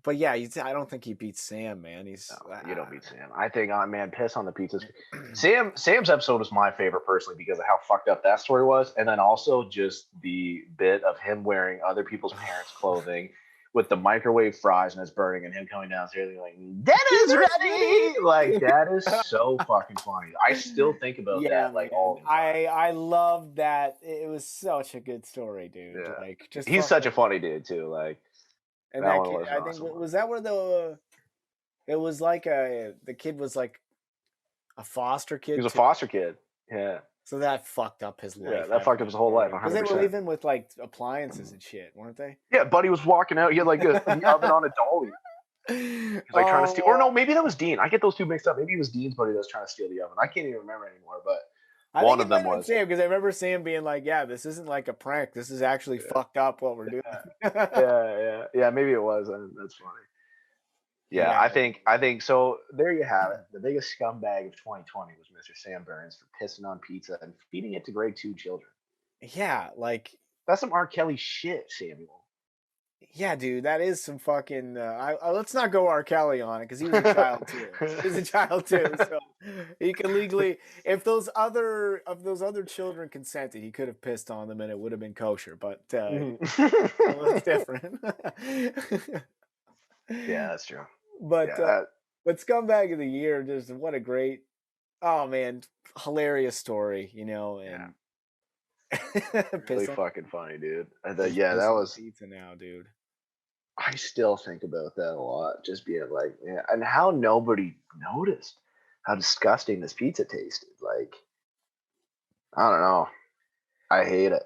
But yeah, I don't think he beats Sam, man. You don't beat Sam. I think, man, piss on the pizzas. Sam's episode was my favorite personally because of how fucked up that story was, and then also just the bit of him wearing other people's parents' clothing with the microwave fries and it's burning and him coming downstairs and like, Dinner's ready! Like, that is so fucking funny. I still think about that like all the time. I love that. It was such a good story, dude. Yeah. Like, just he's such a funny dude too. Like, and that kid, I think, was that where it was like the kid was like a foster kid? He was a foster kid. Yeah. So that fucked up his life. Yeah, that fucked up his whole life. 100%. Because they were living with like appliances and shit, weren't they? Yeah, Buddy was walking out. He had like an oven on a dolly. He's like trying to steal. Or no, maybe that was Dean. I get those two mixed up. Maybe it was Dean's buddy that was trying to steal the oven. I can't even remember anymore. But one of them was Sam, because I remember Sam being like, "Yeah, this isn't like a prank. This is actually fucked up what we're doing." yeah. Maybe it was. That's funny. Yeah, I think so. There you have it. The biggest scumbag of 2020 was Mr. Sam Burns for pissing on pizza and feeding it to grade 2 children. Yeah, like that's some R. Kelly shit, Samuel. Yeah, dude, that is some fucking. Let's not go R. Kelly on it because he was a child too. He was a child too, so he can legally. If those other children consented, he could have pissed on them and it would have been kosher. But it's different. Yeah, that's true. But but Scumbag of the Year, just what a great, oh man, hilarious story, and really fucking funny, dude. That was pizza now, dude. I still think about that a lot, just being like, yeah, and how nobody noticed how disgusting this pizza tasted. Like, I don't know, I hate it.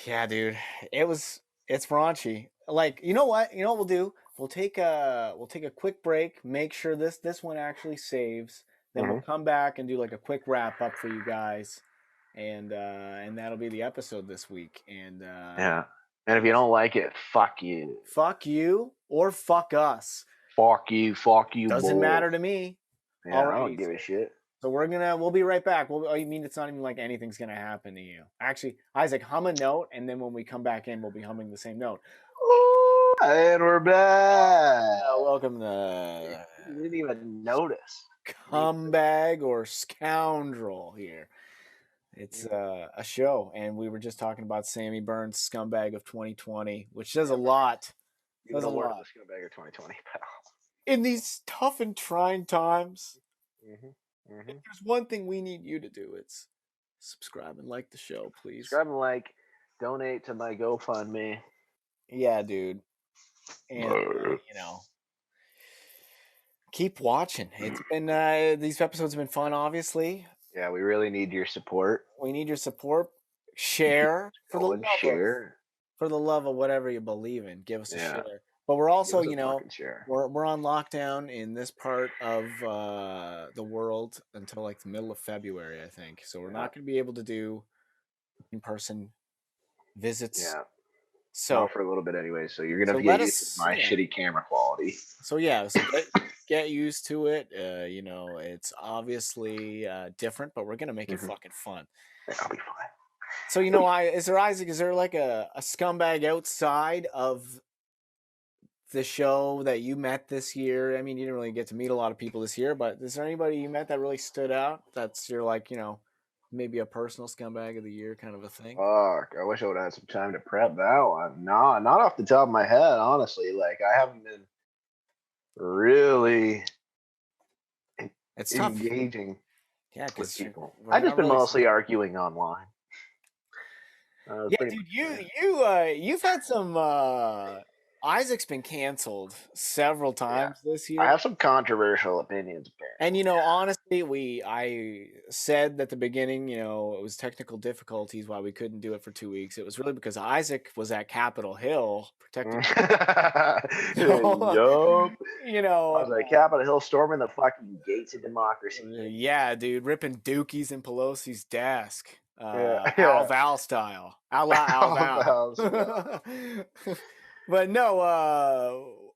Yeah, dude, it's raunchy. Like, you know what we'll do? we'll take a quick break. Make sure this one actually saves. Then we'll come back and do like a quick wrap up for you guys, and that'll be the episode this week. And Yeah. And if you don't like it, fuck you. Fuck you or fuck us. Fuck you, Doesn't boy. matter to me. Yeah, Alrighty, I don't give a shit. So we'll be right back. I mean, it's not even like anything's gonna happen to you. Actually, Isaac, hum a note, and then when we come back in, we'll be humming the same note. Ooh, and we're back. Welcome to You didn't even notice. Scumbag or Scoundrel here. It's a show, and we were just talking about Sammy Burns' Scumbag of 2020, which says a lot. Does a lot. The Scumbag of 2020, pal. In these tough and trying times, if there's one thing we need you to do, it's subscribe and like the show, please. Subscribe and like, donate to my GoFundMe. Yeah, dude. And keep watching. It's been these episodes have been fun, obviously. Yeah, we really need your support. We need your support. Share for the love of whatever you believe in. Give us a share. But we're also, we're on lockdown in this part of the world until like the middle of February, I think. So we're not going to be able to do in-person visits. Yeah. So not for a little bit anyway. So you're gonna get used to my shitty camera quality. So get used to it. It's obviously different, but we're gonna make it fucking fun. I'll be fine. So is there like a scumbag outside of the show that you met this year? I mean, you didn't really get to meet a lot of people this year, but is there anybody you met that really stood out? That's your maybe a personal scumbag of the year kind of a thing? Fuck, I wish I would have had some time to prep that one. Nah, not off the top of my head, honestly. Like, I haven't been really engaging with people. I've just been mostly arguing online. Dude, you've had some Isaac's been canceled several times this year. I have some controversial opinions, and honestly, I said at the beginning, it was technical difficulties why we couldn't do it for 2 weeks. It was really because Isaac was at Capitol Hill protecting. Yup. I was at Capitol Hill storming the fucking gates of democracy. Yeah, dude, ripping dookies in Pelosi's desk. Al Val style. Al Val. But no,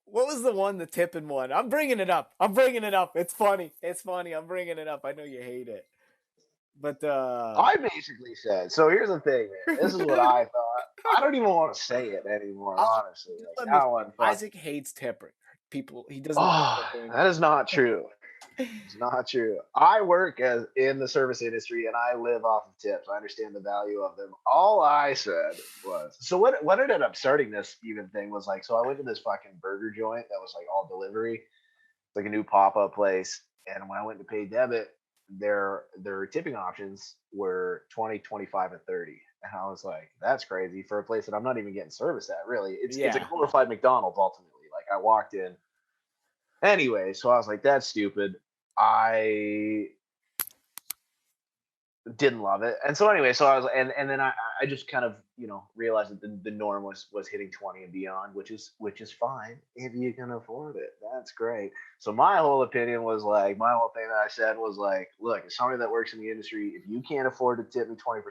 what was the one, the tipping one? I'm bringing it up. It's funny. I'm bringing it up. I know you hate it. But I basically said, so here's the thing, man. This is what I thought. I don't even want to say it anymore, honestly. Isaac hates tipping. People, he doesn't. That is not true. It's not true. I work in the service industry and I live off of tips. I understand the value of them. All I said was, so what ended up starting this even thing was like, so I went to this fucking burger joint that was like all delivery. It's like a new pop-up place. And when I went to pay debit, their tipping options were 20, 25, and 30. And I was like, that's crazy for a place that I'm not even getting service at, really. It's a glorified McDonald's ultimately. Like, I walked in. Anyway, so I was like, that's stupid. I didn't love it. And so anyway, so I was, and then I just kind of, realized that the norm was hitting 20 and beyond, which is fine if you can afford it. That's great. So my whole opinion was like, my whole thing that I said was like, look, as somebody that works in the industry, if you can't afford to tip me 20%,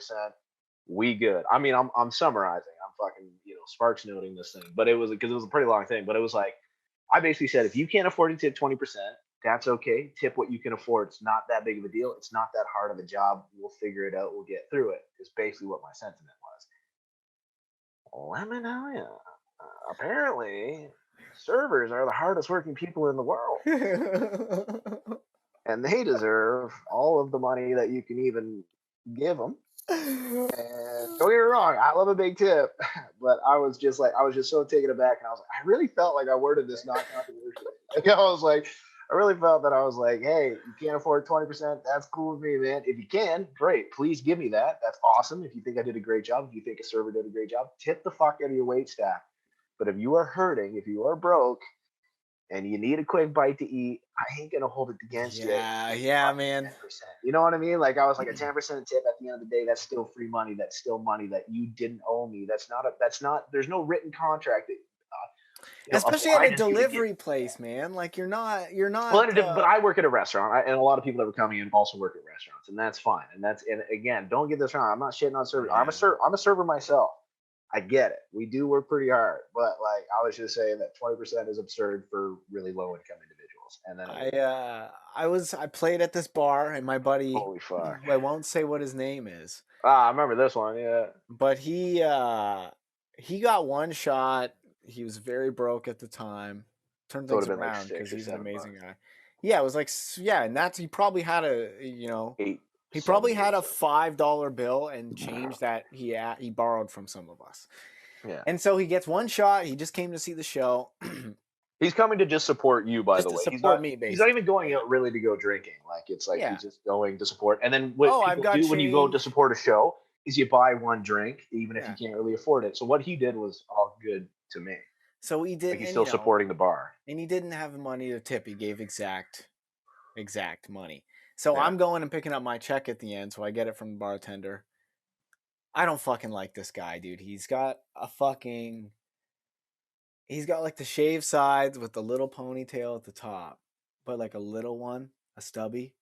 we good. I mean, I'm summarizing. I'm fucking, sparks noting this thing, but it was because it was a pretty long thing, but it was like, I basically said, if you can't afford to tip 20%, that's okay. Tip what you can afford. It's not that big of a deal. It's not that hard of a job. We'll figure it out. We'll get through it. Is basically what my sentiment was. Let me tell you, apparently, servers are the hardest working people in the world. And they deserve all of the money that you can even give them. And don't get me wrong, I love a big tip, but I was just so taken aback, and I was like, I really felt like I worded this not controversially. I really felt that I was like, hey, you can't afford 20%, that's cool with me, man. If you can, great, please give me that. That's awesome. If you think I did a great job, if you think a server did a great job, tip the fuck out of your wait staff. But if you are hurting, if you are broke, and you need a quick bite to eat, I ain't gonna hold it against you. Yeah, man. 10%. You know what I mean? Like, I was like, a 10% tip at the end of the day, that's still free money. That's still money that you didn't owe me. There's no written contract. Especially at a just gonna get delivery place, man. Like you're not. well, but I work at a restaurant, and a lot of people that were coming in also work at restaurants, and that's fine. And again, don't get this wrong. I'm not shitting on servers. Yeah. I'm a server myself. I get it. We do work pretty hard, but like I was just saying that 20% is absurd for really low income individuals. And then I played at this bar, and my buddy, holy fuck. I won't say what his name is. I remember this one, yeah. But he got one shot. He was very broke at the time. Turned things around because he's an amazing guy. Yeah, it was like and he probably had he probably had a $5 bill and change that he borrowed from some of us. Yeah. And so he gets one shot. He just came to see the show. He's coming to just support you, by the way. Support me, basically. He's not even going out really to go drinking. Like it's like he's just going to support. And then what people do when you go to support a show is you buy one drink, even if you can't really afford it. So what he did was all good to me. So he did. Like he's still supporting the bar. And he didn't have the money to tip. He gave exact money. So I'm going and picking up my check at the end, so I get it from the bartender. I don't fucking like this guy, dude. He's got like the shaved sides with the little ponytail at the top, but like a little one, a stubby,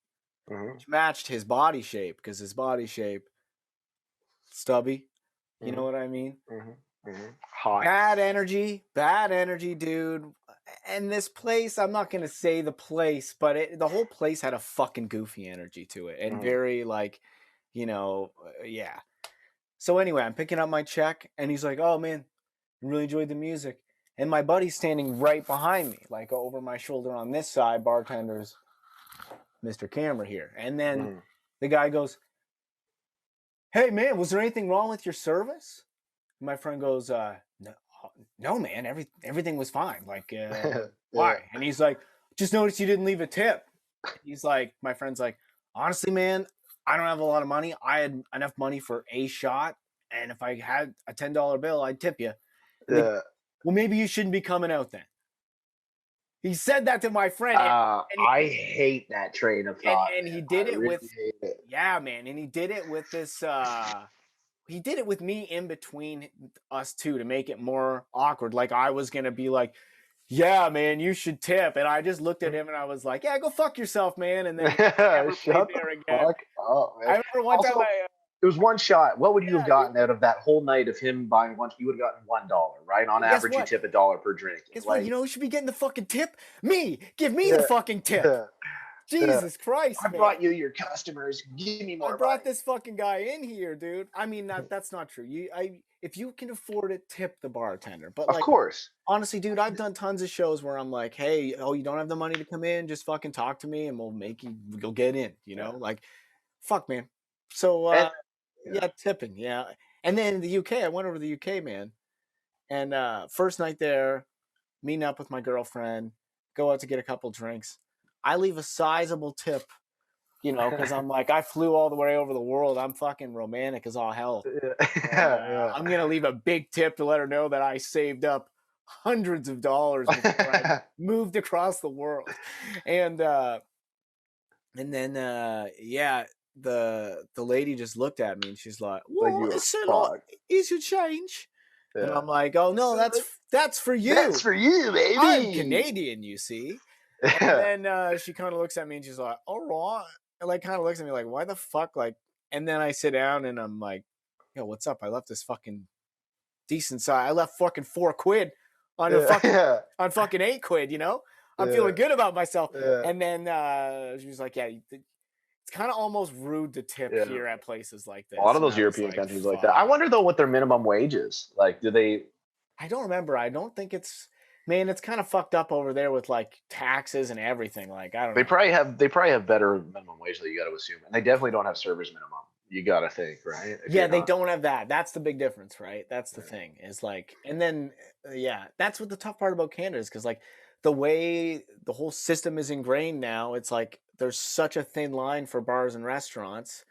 which matched his body shape because his body shape, stubby. You know what I mean? Hot. Bad energy, dude. And this place, I'm not gonna say the place, but the whole place had a fucking goofy energy to it, and very like, yeah. So anyway, I'm picking up my check, and he's like, "Oh man, I really enjoyed the music." And my buddy's standing right behind me, like over my shoulder on this side. Bartender's Mr. Camera here, and then the guy goes, "Hey man, was there anything wrong with your service?" My friend goes, "No, man. Everything was fine. Like, why?" And he's like, "Just noticed you didn't leave a tip." He's like, my friend's like, "Honestly, man, I don't have a lot of money. I had enough money for a shot, and if I had a $10 bill, I'd tip you." Well, maybe you shouldn't be coming out then. He said that to my friend. I hate that train of thought. And he did it with, yeah, man. And he did it with this. He did it with me in between us two to make it more awkward. Like I was gonna be like, "Yeah, man, you should tip," and I just looked at him and I was like, "Yeah, go fuck yourself, man." And then never played there again. Fuck up, man. I remember one time it was one shot. What would you have gotten out of that whole night of him buying one? You would have gotten $1, right? On average, you tip $1 per drink. Guess what? You know who should be getting the fucking tip? Me. Give me the fucking tip. Jesus Christ, I brought you your customers. Give me more. I brought this fucking guy in here, dude. I mean, that's not true. If you can afford it, tip the bartender. But of course, honestly, dude, I've done tons of shows where I'm like, "Hey, you don't have the money to come in? Just fucking talk to me, and you'll get in." You know, like, fuck, man. So, tipping, yeah. And then in the UK, I went over to the UK, man. And first night there, meeting up with my girlfriend, go out to get a couple drinks. I leave a sizable tip, because I'm like, I flew all the way over the world. I'm fucking romantic as all hell. I'm going to leave a big tip to let her know that I saved up hundreds of dollars before I moved across the world. And then, the lady just looked at me and she's like, "Well, is your change?" And I'm like, "Oh no, that's for you. That's for you, baby. I'm Canadian, you see." And then she kind of looks at me and she's like, "All right," and like kind of looks at me like, "Why the fuck?" Like, and then I sit down and I'm like, "Yo, what's up? I left this fucking decent size. I left fucking $4 on on fucking £8. I'm feeling good about myself." And then she was like, "Yeah, it's kind of almost rude to tip here at places like this." A lot of those European countries like that. I wonder though what their minimum wage is. Like, do they? I don't remember. I don't think it's. Man, it's kind of fucked up over there with like taxes and everything. Like, I don't know. They probably have better minimum wage that you got to assume, and they definitely don't have service minimum. You got to think, right? They don't have that. That's the big difference, right? That's the thing. Is like, and then that's what the tough part about Canada is, because like the way the whole system is ingrained now, it's like there's such a thin line for bars and restaurants.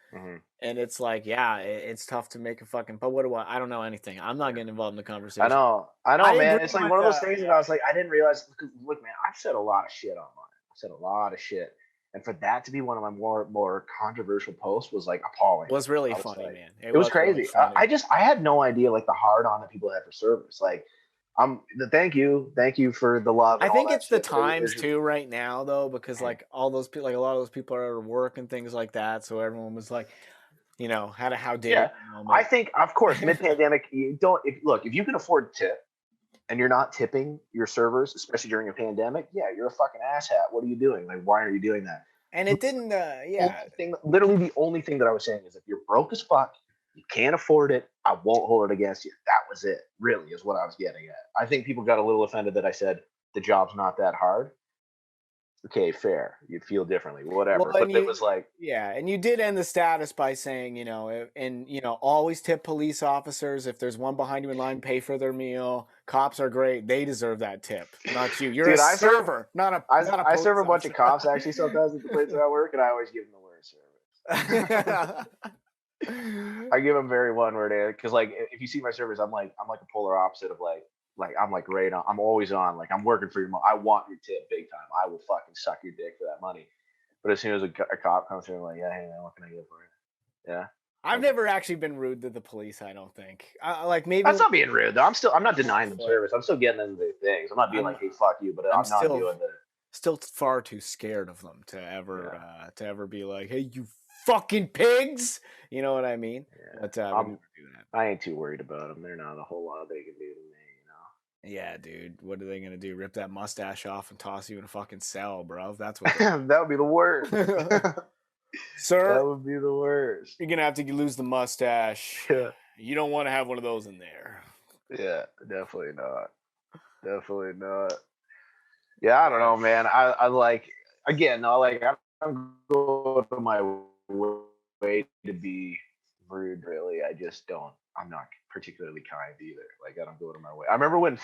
And it's like, it's tough to make a fucking. But what do I don't know anything. I'm not getting involved in the conversation. I know, man. It's like one of those things that I was like, I didn't realize. Look, man, I've said a lot of shit online. I've said a lot of shit, and for that to be one of my more controversial posts was like appalling. It was really funny, man. It was crazy. Really I had no idea like the hard on that people had for servers. Like, Thank you for the love and I all think that it's the shit. But times too right now though, because like all those people, like a lot of those people are at work and things like that. So everyone was like, had a how dare yeah, you I moment. think of course mid-pandemic you don't. If you can afford to tip and you're not tipping your servers, especially during a pandemic, yeah, you're a fucking asshat. What are you doing? Like, why are you doing that? And it didn't. Yeah, Literally the only thing that I was saying is if you're broke as fuck, you can't afford it, I won't hold it against you. That was it, really, is what I was getting at. I think people got a little offended that I said the job's not that hard. Okay, fair. You'd feel differently, well, whatever. But and it was like, and you did end the status by saying, and always tip police officers. If there's one behind you in line, pay for their meal. Cops are great; they deserve that tip, not you. You're a dude, server, not a I serve police a bunch of officer. cops actually sometimes at the place where I work, and I always give them the worst service. I give them very one word because like if you see my service, I'm like a polar opposite of like I'm like right on. I'm always on. Like I'm working for your money. I want your tip big time. I will fucking suck your dick for that money. But as soon as a cop comes through, I'm like, yeah, hey man, what can I get for you? Yeah. I've Okay. never actually been rude to the police. I don't think. Like maybe That's not being rude though. I'm not denying them service. I'm still getting them the things. I'm not being I'm like, hey, fuck you, but I'm I'm not still doing the still far too scared of them yeah. to ever be like, hey, you fucking pigs. You know what I mean? Yeah. But I would never do that. I ain't too worried about them. They're not a whole lot they can do to me, Yeah, dude. What are they gonna do? Rip that mustache off and toss you in a fucking cell, bro? That's what. That would be the worst. Sir, That would be the worst. you're gonna have to lose the mustache. Yeah. You don't want to have one of those in there. Yeah, definitely not. Definitely not. Yeah, I don't know, man. I like again, no, like I don't go to my way to be rude, really. I just don't. I'm not particularly kind either. Like I don't go to my way. I remember when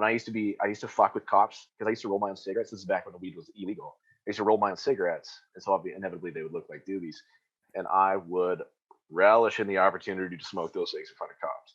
I used to fuck with cops because I used to roll my own cigarettes. This is back when the weed was illegal. I used to roll my own cigarettes, and so inevitably they would look like doobies, and I would relish in the opportunity to smoke those things in front of cops.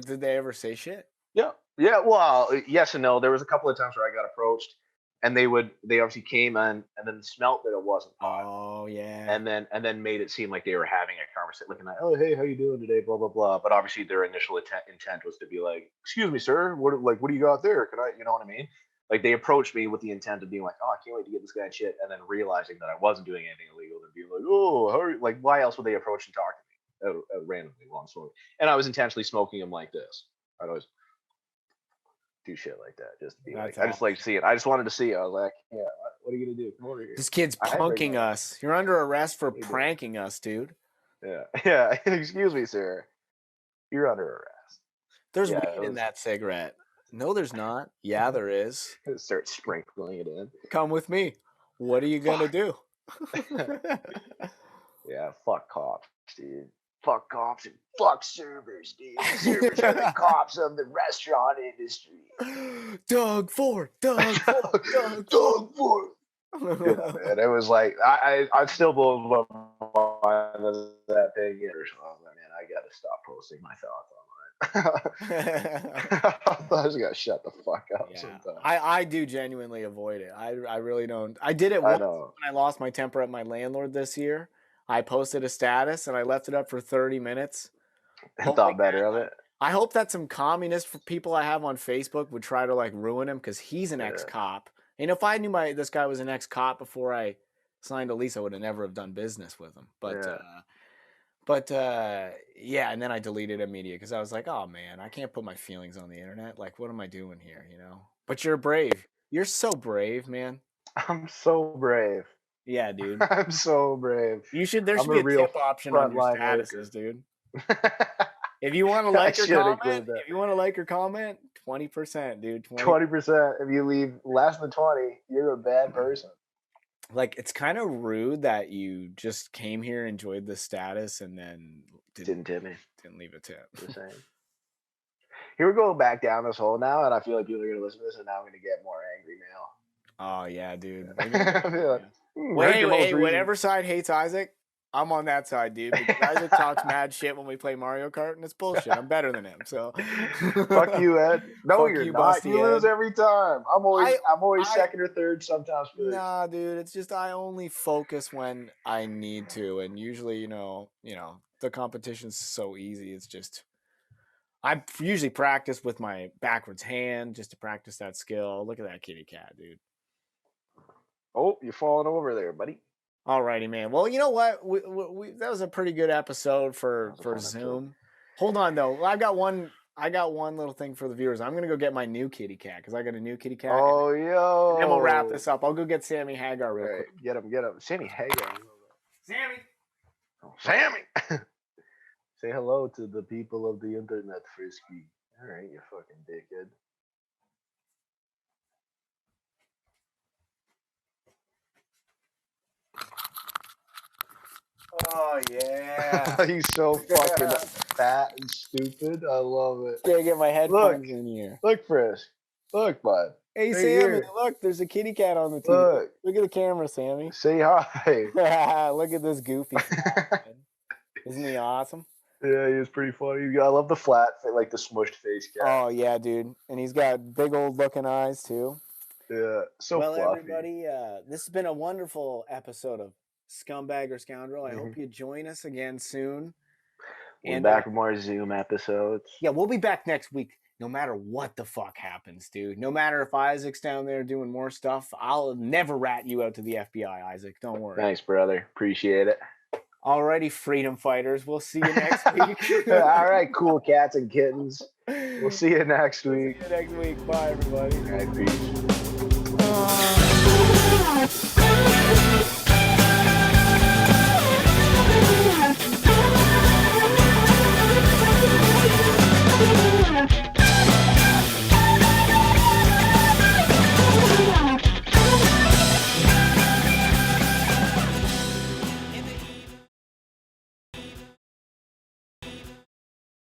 Did they ever say shit? Yeah. Yeah. Well, yes and no. There was a couple of times where I got approached and they obviously came in and then smelt that it wasn't pot. Oh yeah. And then made it seem like they were having a conversation, looking at, oh hey, how you doing today, blah blah blah. But obviously their initial intent was to be like, excuse me, sir, what do you got there? Can I, you know what I mean? Like they approached me with the intent of being like, oh, I can't wait to get this guy in shit, and then realizing that I wasn't doing anything illegal, and being like, oh, how are you? Like why else would they approach and talk to me randomly? Long story. And I was intentionally smoking them like this. I'd always do shit like that just to be That's like, I just like to see it. I just wanted to see it. I was like, yeah, what are you gonna do? Come over here. This kid's punking us. You're under arrest for pranking us, dude. Yeah, yeah. Excuse me, sir. You're under arrest. There's weed in that cigarette. No, there's not. Yeah, there is. Start sprinkling it in. Come with me. What are you gonna do? Yeah, fuck cops, dude. Fuck cops and fuck servers, dude. Servers are the cops of the restaurant industry. Doug Ford, Doug Ford, Doug Ford. Yeah, man, it was like I still blow my mind that thing. I was like, man, I gotta stop posting my thoughts online. I just gotta shut the fuck up. Yeah. Sometimes. I do genuinely avoid it. I really don't. I did it once when I lost my temper at my landlord this year. I posted a status and I left it up for 30 minutes. Thought better of it. I hope that some communist people I have on Facebook would try to like ruin him because he's an ex-cop. And if I knew this guy was an ex-cop before I signed a lease, I would have never have done business with him. But yeah, and then I deleted immediately because I was like, oh man, I can't put my feelings on the internet. Like, what am I doing here? But you're brave. You're so brave, man. I'm so brave. Yeah, dude. I'm so brave. There should be a tip option on your statuses, dude. If you want to like or comment, 20%, dude. 20%. If you leave less than 20, you're a bad person. Like, it's kind of rude that you just came here, enjoyed the status, and then didn't tip me. Didn't leave a tip. The same. Here we go back down this hole now, and I feel like people are going to listen to this, and now I'm going to get more angry mail. Oh, yeah, dude. Hey, whatever side hates Isaac, I'm on that side, dude. Because Isaac talks mad shit when we play Mario Kart, and it's bullshit. I'm better than him, so. Fuck you, Ed. No, you're not. You lose every time. I'm always second or third, sometimes first. Nah, dude. It's just I only focus when I need to, and usually, the competition's so easy. It's just I usually practice with my backwards hand just to practice that skill. Look at that kitty cat, dude. Oh, you're falling over there, buddy. Alrighty, man. Well, you know what? That was a pretty good episode for Zoom. Episode. Hold on though. I got one little thing for the viewers. I'm gonna go get my new kitty cat because I got a new kitty cat. Oh, yo. And then we'll wrap this up. I'll go get Sammy Hagar real quick. Get him. Sammy Hagar. Sammy. Oh, Sammy. Say hello to the people of the internet, Frisky. All right, you fucking dickhead. Oh yeah. He's so fucking fat and stupid. I love it. Gotta get my headphones in here. Look, Frisk. Look, bud. Hey, Sammy, here. Look, there's a kitty cat on the TV. Look at the camera, Sammy. Say hi. Look at this goofy. Isn't he awesome? Yeah, he is pretty funny. I love the flat, like the smushed face cat. Oh, yeah, dude. And he's got big old looking eyes, too. Yeah, so fluffy. Well, everybody, this has been a wonderful episode of Scumbag or Scoundrel. I hope you join us again soon. We're back with more Zoom episodes. Yeah, we'll be back next week. No matter what the fuck happens, dude. No matter if Isaac's down there doing more stuff, I'll never rat you out to the FBI, Isaac. Don't worry. Thanks, brother. Appreciate it. Alrighty, freedom fighters. We'll see you next week. All right, cool cats and kittens. We'll see you next week. See you next week. Bye, everybody. All right, peace.